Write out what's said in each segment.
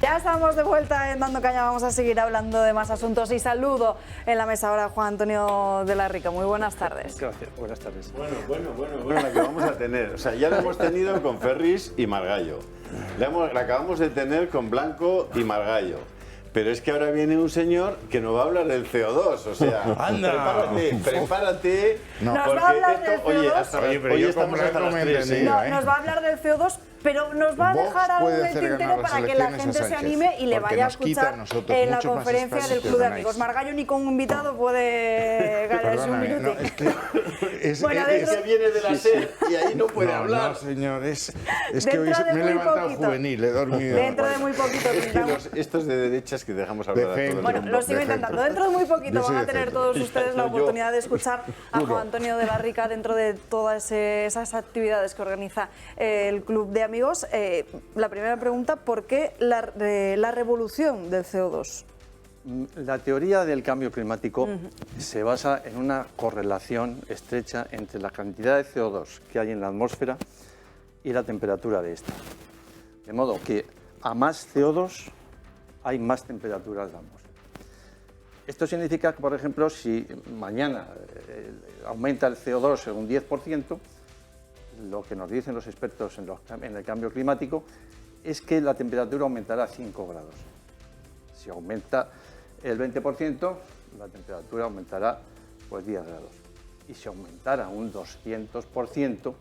Ya estamos de vuelta en Dando Caña, vamos a seguir hablando de más asuntos y saludo en la mesa ahora a Juan Antonio de la Rica. Muy buenas tardes. Gracias, buenas tardes. Bueno, la que vamos a tener. O sea, ya la hemos tenido con Ferris y Margallo. La acabamos de tener con Blanco y Margallo. Pero es que ahora viene un señor que nos va a hablar del CO2, o sea, ¡Anda! prepárate. No. Nos va a hablar del CO2. Hoy estamos hasta las 3, No, nos va a hablar del CO2, pero nos va a dejar algo en el tintero para que la gente se anime y le vaya a escuchar en la conferencia del Club de Amigos. Margallo ni con un invitado puede ganarse un minuto. Bueno, es que viene de la SER y ahí no puede hablar. No, señor, es que hoy me he levantado juvenil, he dormido. Dentro de muy poquito. Estos de derechas que dejamos hablar a todos. Bueno, lo sigo intentando. Dentro de muy poquito van a tener todos ustedes la oportunidad de escuchar a Juan Antonio de la Rica dentro de todas esas actividades que organiza el Club de Amigos. La primera pregunta, ¿por qué la revolución del CO2? La teoría del cambio climático se basa en una correlación estrecha entre la cantidad de CO2 que hay en la atmósfera y la temperatura de esta. De modo que a más CO2 hay más temperatura en la atmósfera. Esto significa que, por ejemplo, si mañana aumenta el CO2 en un 10%, lo que nos dicen los expertos en el cambio climático es que la temperatura aumentará 5 grados. Si aumenta el 20%, la temperatura aumentará pues 10 grados. Y si aumentara un 200%,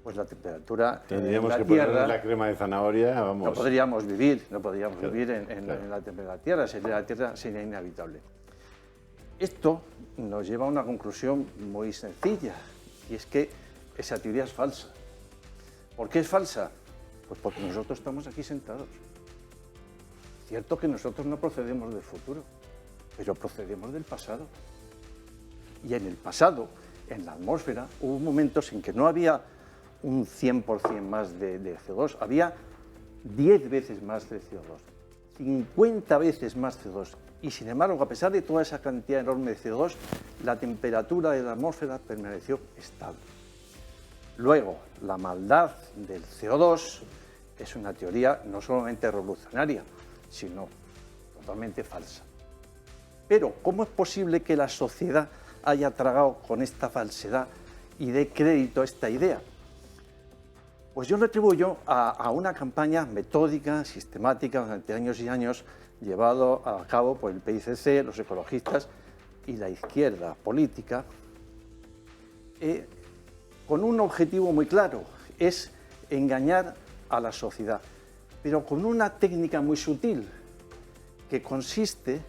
pues la temperatura tendríamos en la que Tierra, poner la crema de zanahoria, vamos. No podríamos vivir en la temperatura de la Tierra, la Tierra sería inhabitable. Esto nos lleva a una conclusión muy sencilla, y es que esa teoría es falsa. ¿Por qué es falsa? Pues porque nosotros estamos aquí sentados. Cierto que nosotros no procedemos del futuro, pero procedemos del pasado. Y en el pasado, en la atmósfera, hubo momentos en que no había un 100% más de CO2, había 10 veces más de CO2, 50 veces más CO2. Y sin embargo, a pesar de toda esa cantidad enorme de CO2, la temperatura de la atmósfera permaneció estable. Luego, la maldad del CO2 es una teoría no solamente revolucionaria, sino totalmente falsa. Pero, ¿cómo es posible que la sociedad haya tragado con esta falsedad y dé crédito a esta idea? Pues yo lo atribuyo a una campaña metódica, sistemática, durante años y años, llevado a cabo por el PICC, los ecologistas y la izquierda política, con un objetivo muy claro, es engañar a la sociedad, pero con una técnica muy sutil, que consiste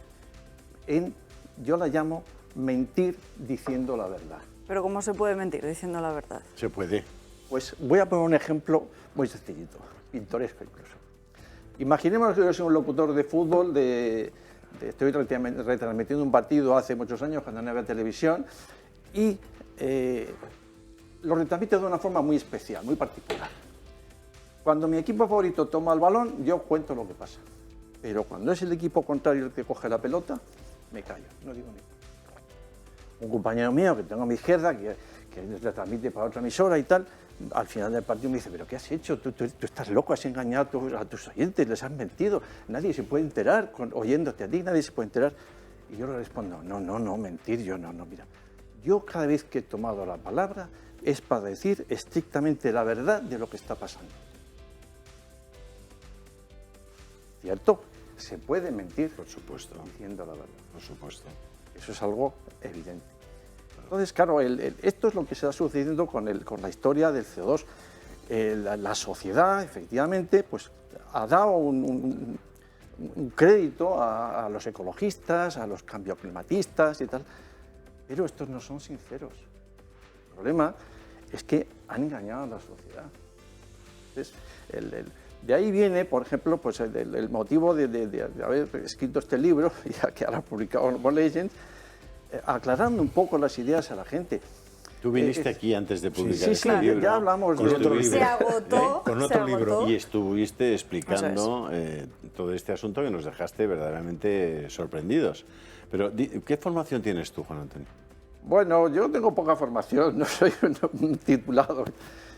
en, yo la llamo, mentir diciendo la verdad. ¿Pero cómo se puede mentir diciendo la verdad? Se puede. Pues voy a poner un ejemplo muy sencillito, pintoresco incluso. Imaginemos que yo soy un locutor de fútbol, estoy retransmitiendo un partido hace muchos años cuando no había televisión y lo retransmito de una forma muy especial, muy particular. Cuando mi equipo favorito toma el balón, yo cuento lo que pasa. Pero cuando es el equipo contrario el que coge la pelota, me callo, no digo ni nada. Un compañero mío que tengo a mi izquierda, que retransmite para otra emisora y tal, al final del partido me dice, ¿pero qué has hecho? Tú estás loco, has engañado a tus oyentes, les has mentido, nadie se puede enterar, oyéndote a ti, nadie se puede enterar. Y yo le respondo, no, mentir, mira, yo cada vez que he tomado la palabra es para decir estrictamente la verdad de lo que está pasando. ¿Cierto? Se puede mentir, por supuesto, diciendo la verdad. Por supuesto. Eso es algo evidente. Entonces, claro, esto es lo que se está sucediendo con la historia del CO2. La sociedad, efectivamente, pues ha dado un crédito a los ecologistas, a los cambioclimatistas y tal, pero estos no son sinceros. El problema es que han engañado a la sociedad. Entonces, de ahí viene, por ejemplo, pues el motivo de haber escrito este libro, ya que ahora publicado por Legends, aclarando un poco las ideas a la gente. Tú viniste aquí antes de publicar este libro. Ya hablamos con otro libro. Se agotó. Con otro libro. Y estuviste explicando todo este asunto que nos dejaste verdaderamente sorprendidos. Pero, ¿qué formación tienes tú, Juan Antonio? Bueno, yo tengo poca formación, no soy un titulado.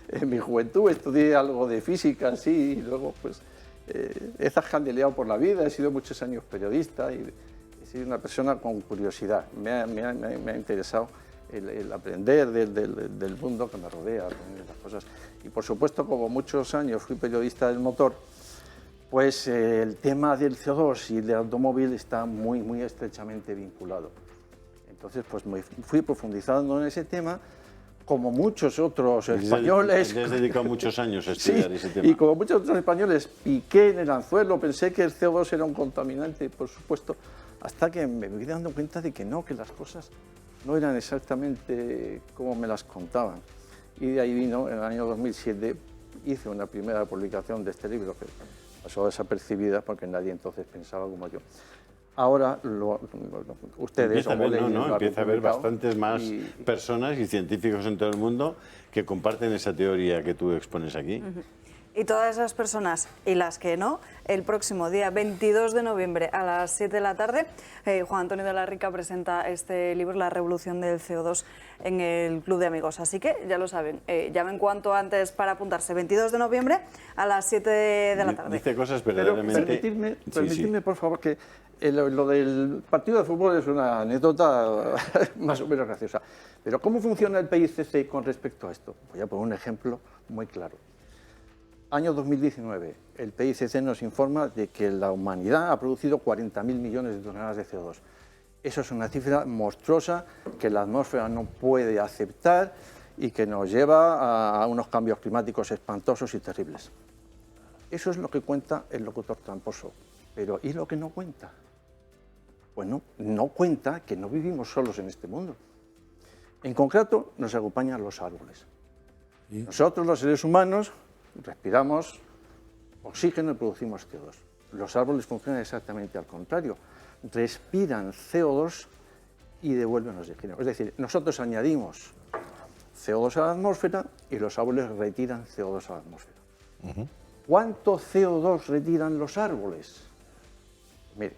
En mi juventud estudié algo de física, sí, y luego pues he zascandileado por la vida, he sido muchos años periodista y he sido una persona con curiosidad. Me ha interesado el aprender del mundo que me rodea, las cosas. Y por supuesto, como muchos años fui periodista del motor, pues el tema del CO2 y del automóvil está muy estrechamente vinculado. Entonces, pues me fui profundizando en ese tema, como muchos otros españoles. Les dedicado muchos años a estudiar ese tema. Y como muchos otros españoles, piqué en el anzuelo, pensé que el CO2 era un contaminante, por supuesto, hasta que me fui dando cuenta de que no, que las cosas no eran exactamente como me las contaban. Y de ahí vino, en el año 2007, hice una primera publicación de este libro, que pasó desapercibida porque nadie entonces pensaba como yo. Ahora, ustedes... Empieza a haber bastantes más personas y científicos en todo el mundo que comparten esa teoría que tú expones aquí. Y todas esas personas, y las que no, el próximo día 22 de noviembre a las 7 de la tarde, Juan Antonio de la Rica presenta este libro, La revolución del CO2, en el Club de Amigos. Así que ya lo saben, llamen cuanto antes para apuntarse. 22 de noviembre a las 7 de la tarde. Dice cosas verdaderamente... Pero permitidme, por favor, que lo del partido de fútbol es una anécdota más o menos graciosa. Pero ¿cómo funciona el PICC con respecto a esto? Voy a poner un ejemplo muy claro. Año 2019, el PICC nos informa de que la humanidad ha producido 40.000 millones de toneladas de CO2. Eso es una cifra monstruosa que la atmósfera no puede aceptar y que nos lleva a unos cambios climáticos espantosos y terribles. Eso es lo que cuenta el locutor tramposo. Pero ¿y lo que no cuenta? Bueno, no cuenta que no vivimos solos en este mundo. En concreto, nos acompañan los árboles. Nosotros, los seres humanos, respiramos oxígeno y producimos CO2. Los árboles funcionan exactamente al contrario. Respiran CO2 y devuelven oxígeno. Es decir, nosotros añadimos CO2 a la atmósfera y los árboles retiran CO2 a la atmósfera. ¿Cuánto CO2 retiran los árboles? Mire,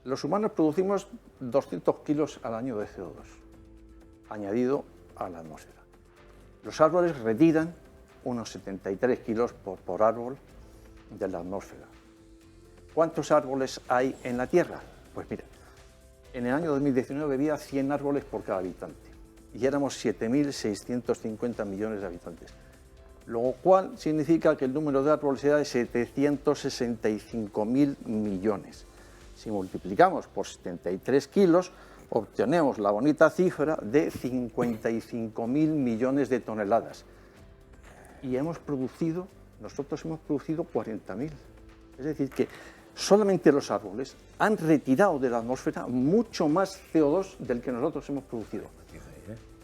los humanos producimos 200 kilos al año de CO2 añadido a la atmósfera. Los árboles retiran unos 73 kilos por árbol de la atmósfera. ¿Cuántos árboles hay en la Tierra? Pues mira, en el año 2019 había 100 árboles por cada habitante y éramos 7.650 millones de habitantes, lo cual significa que el número de árboles era de 765.000 millones. Si multiplicamos por 73 kilos, obtenemos la bonita cifra de 55.000 millones de toneladas. Y nosotros hemos producido 40.000. Es decir, que solamente los árboles han retirado de la atmósfera mucho más CO2 del que nosotros hemos producido.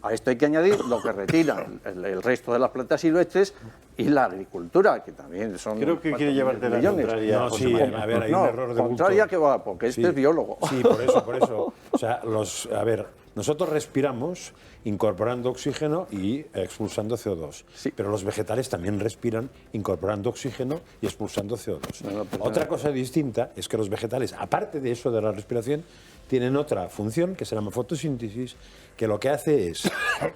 A esto hay que añadir lo que retira el resto de las plantas silvestres y la agricultura, que también son... Creo que quiere llevarte la contraria. No, sí, a ver, hay un error de bulto. Contraria que va, porque este es biólogo. Sí, por eso. O sea, nosotros respiramos incorporando oxígeno y expulsando CO2. Sí. Pero los vegetales también respiran incorporando oxígeno y expulsando CO2. Pero otra cosa distinta es que los vegetales, aparte de eso de la respiración, tienen otra función que se llama fotosíntesis, que lo que hace es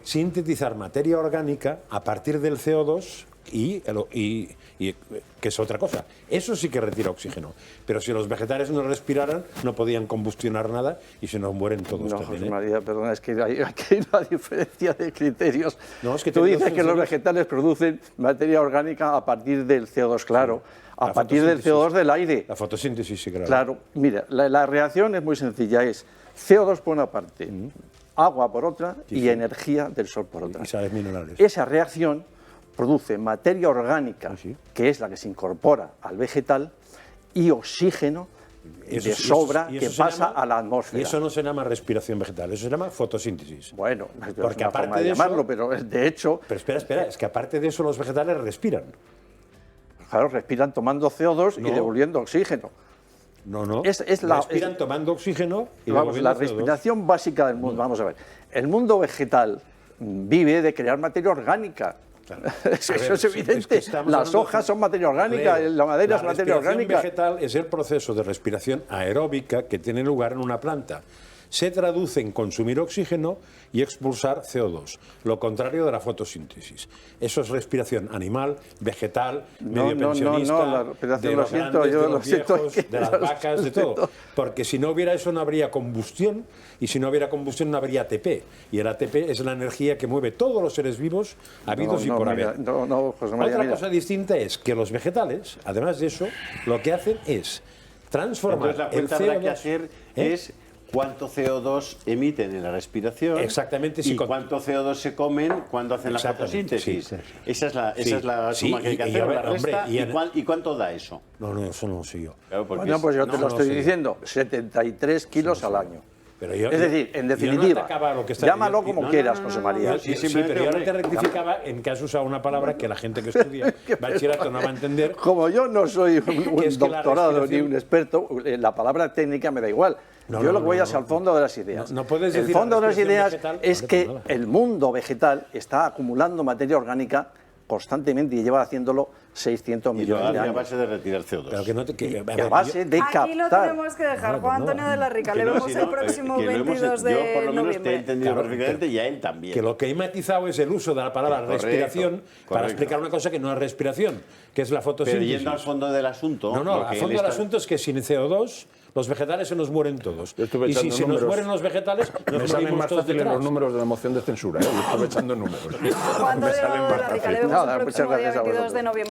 sintetizar materia orgánica a partir del CO2 y que es otra cosa. Eso sí que retira oxígeno. Pero si los vegetales no respiraran, no podían combustionar nada y se nos mueren todos No, también. José María, perdona, es que hay una diferencia de criterios. No, es que tú dices que serios. los vegetales producen materia orgánica a partir del CO2, claro. A partir del CO2 del aire. La fotosíntesis, sí, claro. Claro, mira, la reacción es muy sencilla, es CO2 por una parte, agua por otra y energía del sol por otra. Y sales minerales. Esa reacción produce materia orgánica, que es la que se incorpora al vegetal, y oxígeno de sobra que pasa a la atmósfera. Y eso no se llama respiración vegetal, eso se llama fotosíntesis. Bueno, porque es una aparte forma de de llamarlo, eso, pero de hecho... Pero espera, es que aparte de eso los vegetales respiran. Claro, respiran tomando CO2 y devolviendo oxígeno. No. Respiran tomando oxígeno y la respiración básica del mundo. Vamos a ver. El mundo vegetal vive de crear materia orgánica. Claro. Eso es evidente. Las hojas son materia orgánica, la madera es materia orgánica. La respiración vegetal es el proceso de respiración aeróbica que tiene lugar en una planta. se traduce en consumir oxígeno y expulsar CO2, lo contrario de la fotosíntesis. Eso es respiración animal, vegetal, medio pensionista, la respiración, de lo los siento, grandes, yo de lo los siento, viejos, es que de las lo vacas, de todo. Porque si no hubiera eso no habría combustión, y si no hubiera combustión no habría ATP. Y el ATP es la energía que mueve todos los seres vivos habidos y por haber. José María, Otra mira. cosa distinta es que los vegetales, además de eso, lo que hacen es transformar Entonces la el cuenta CO2... habrá que hacer es cuánto CO2 emiten en la respiración. Exactamente, sí, y cuánto CO2 se comen cuando hacen la Exactamente, fotosíntesis. sí. Esa es la Sí, suma que hay que y hacer, a ver, la resta, hombre, ¿y cuánto da eso? No, eso no lo sé yo. Claro, porque Bueno, pues yo te no, lo no, estoy sí. diciendo, 73 kilos al año. Pero yo- Es decir, en yo no definitiva, atacaba lo que está- llámalo yo- como no, quieras, no, José no, María. no, Sí, sí, simplemente, pero yo no te hombre, rectificaba en que has usado una palabra que la gente que estudia bachillerato no va a entender. Como yo no soy un es que la doctorado ni respiración- un experto, la palabra técnica me da igual. No, yo no, lo que voy no, hacia no. el fondo de las ideas. No puedes el decir fondo la de las respiración ideas vegetal, es vale, que pues nada. el mundo vegetal está acumulando materia orgánica constantemente y lleva haciéndolo 600 Y lo millones de hace a años. base de retirar CO2. Pero que no te, que- Y a base de Aquí lo captar. tenemos que dejar. Bueno, Juan pues Antonio nada. de la Rica. Que Le no, vemos si el no, próximo que lo hemos- 22 de Yo por lo menos te he noviembre. entendido Claro, perfectamente y a él también. que lo que he matizado es el uso de la palabra Correcto, respiración para correcto. explicar una cosa que no es respiración, que es la Pero fotosíntesis. yendo al fondo del asunto... No, lo al que fondo él del está- asunto es que sin CO2 los vegetales se nos mueren todos. Yo estuve Y si echando se nos números. mueren los vegetales, Me nos salen morimos más todos fáciles detrás. los números de la moción de censura. Yo estuve echando números. Juan Me Antonio salen de más la Rica. Le fáciles. vemos Nada, el muchas próximo día gracias a 22 de vosotros. noviembre.